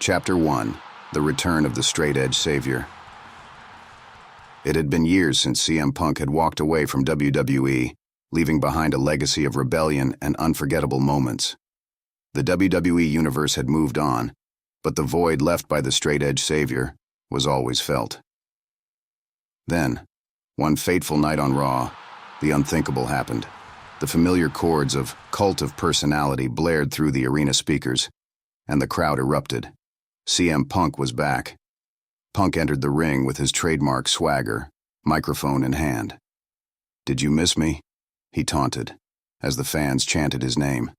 Chapter 1. The Return of the Straight-Edge Savior. It had been years since CM Punk had walked away from WWE, leaving behind a legacy of rebellion and unforgettable moments. The WWE Universe had moved on, but the void left by the Straight-Edge Savior was always felt. Then, one fateful night on Raw, the unthinkable happened. The familiar chords of Cult of Personality blared through the arena speakers, and the crowd erupted. CM Punk was back. Punk entered the ring with his trademark swagger, microphone in hand. "Did you miss me?" he taunted, as the fans chanted his name.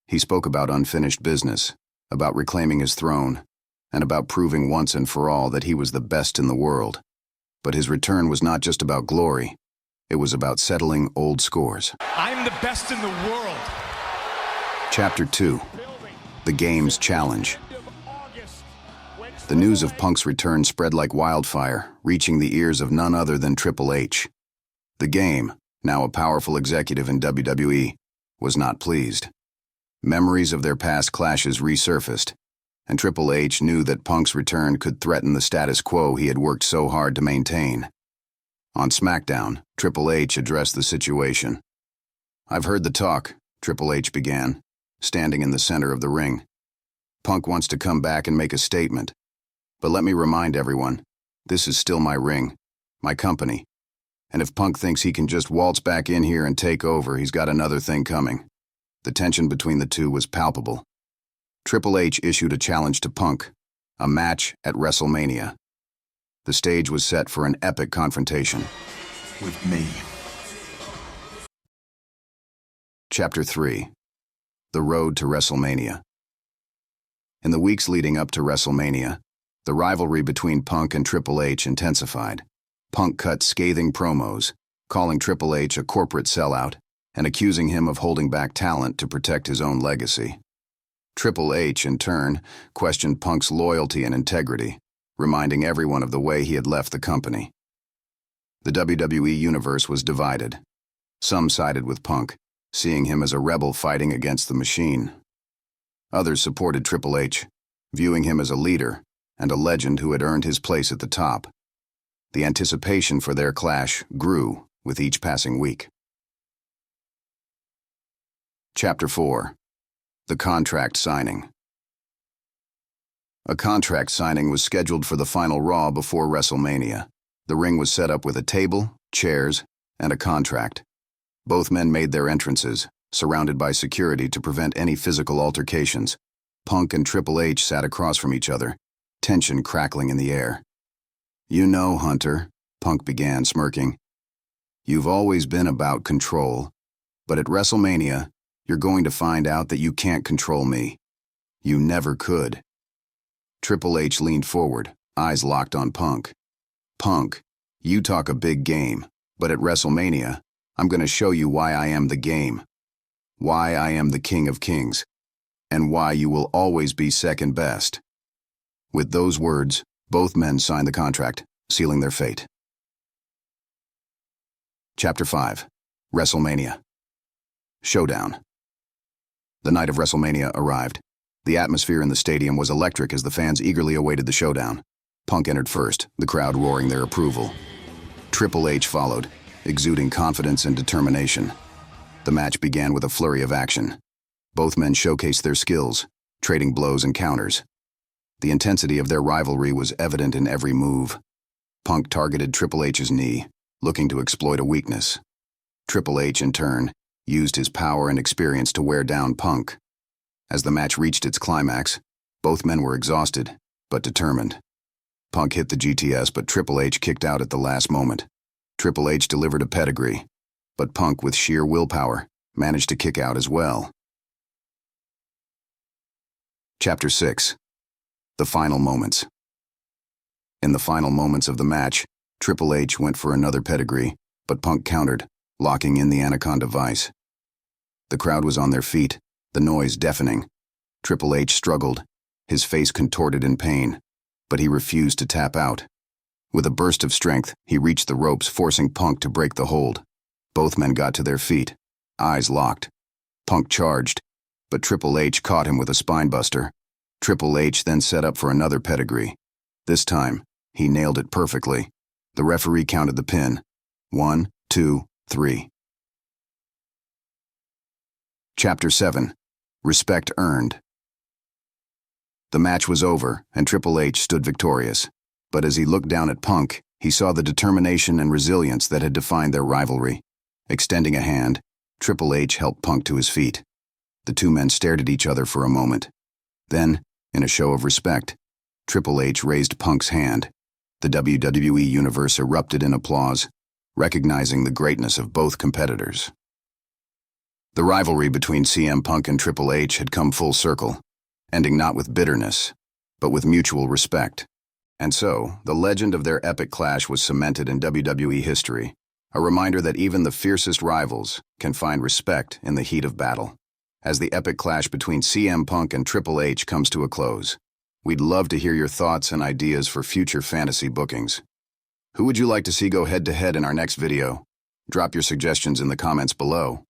He spoke about unfinished business, about reclaiming his throne, and about proving once and for all that he was the best in the world. But his return was not just about glory. It was about settling old scores. I'm the best in the world. Chapter 2. The Game's Challenge. The news of Punk's return spread like wildfire, reaching the ears of none other than Triple H. The Game, now a powerful executive in WWE, was not pleased. Memories of their past clashes resurfaced, and Triple H knew that Punk's return could threaten the status quo he had worked so hard to maintain. On SmackDown, Triple H addressed the situation. "I've heard the talk," Triple H began, standing in the center of the ring. "Punk wants to come back and make a statement. But let me remind everyone, this is still my ring, my company. And if Punk thinks he can just waltz back in here and take over, he's got another thing coming." The tension between the two was palpable. Triple H issued a challenge to Punk, a match at WrestleMania. The stage was set for an epic confrontation. With me. Chapter 3. The Road to WrestleMania. In the weeks leading up to WrestleMania, the rivalry between Punk and Triple H intensified. Punk cut scathing promos, calling Triple H a corporate sellout and accusing him of holding back talent to protect his own legacy. Triple H, in turn, questioned Punk's loyalty and integrity, reminding everyone of the way he had left the company. The WWE Universe was divided. Some sided with Punk, seeing him as a rebel fighting against the machine. Others supported Triple H, viewing him as a leader and a legend who had earned his place at the top. The anticipation for their clash grew with each passing week. Chapter 4. The Contract Signing. A contract signing was scheduled for the final Raw before WrestleMania. The ring was set up with a table, chairs, and a contract. Both men made their entrances, surrounded by security to prevent any physical altercations. Punk and Triple H sat across from each other, tension crackling in the air. "You know, Hunter," Punk began, smirking, "you've always been about control, but at WrestleMania, you're going to find out that you can't control me. You never could." Triple H leaned forward, eyes locked on Punk. "Punk, you talk a big game, but at WrestleMania, I'm going to show you why I am the game, why I am the King of Kings, and why you will always be second best." With those words, both men signed the contract, sealing their fate. Chapter 5. WrestleMania. Showdown. The night of WrestleMania arrived. The atmosphere in the stadium was electric as the fans eagerly awaited the showdown. Punk entered first, the crowd roaring their approval. Triple H followed, exuding confidence and determination. The match began with a flurry of action. Both men showcased their skills, trading blows and counters. The intensity of their rivalry was evident in every move. Punk targeted Triple H's knee, looking to exploit a weakness. Triple H, in turn, used his power and experience to wear down Punk. As the match reached its climax, both men were exhausted, but determined. Punk hit the GTS, but Triple H kicked out at the last moment. Triple H delivered a pedigree, but Punk, with sheer willpower, managed to kick out as well. Chapter 6. The Final Moments. In the final moments of the match, Triple H went for another pedigree, but Punk countered, locking in the Anaconda Vice. The crowd was on their feet, the noise deafening. Triple H struggled, his face contorted in pain, but he refused to tap out. With a burst of strength, he reached the ropes, forcing Punk to break the hold. Both men got to their feet, eyes locked. Punk charged, but Triple H caught him with a spinebuster. Triple H then set up for another pedigree. This time, he nailed it perfectly. The referee counted the pin. 1, 2, 3. Chapter 7. Respect Earned. The match was over, and Triple H stood victorious. But as he looked down at Punk, he saw the determination and resilience that had defined their rivalry. Extending a hand, Triple H helped Punk to his feet. The two men stared at each other for a moment. Then, in a show of respect, Triple H raised Punk's hand. The WWE Universe erupted in applause, recognizing the greatness of both competitors. The rivalry between CM Punk and Triple H had come full circle, ending not with bitterness, but with mutual respect. And so, the legend of their epic clash was cemented in WWE history, a reminder that even the fiercest rivals can find respect in the heat of battle. As the epic clash between CM Punk and Triple H comes to a close, we'd love to hear your thoughts and ideas for future fantasy bookings. Who would you like to see go head-to-head in our next video? Drop your suggestions in the comments below.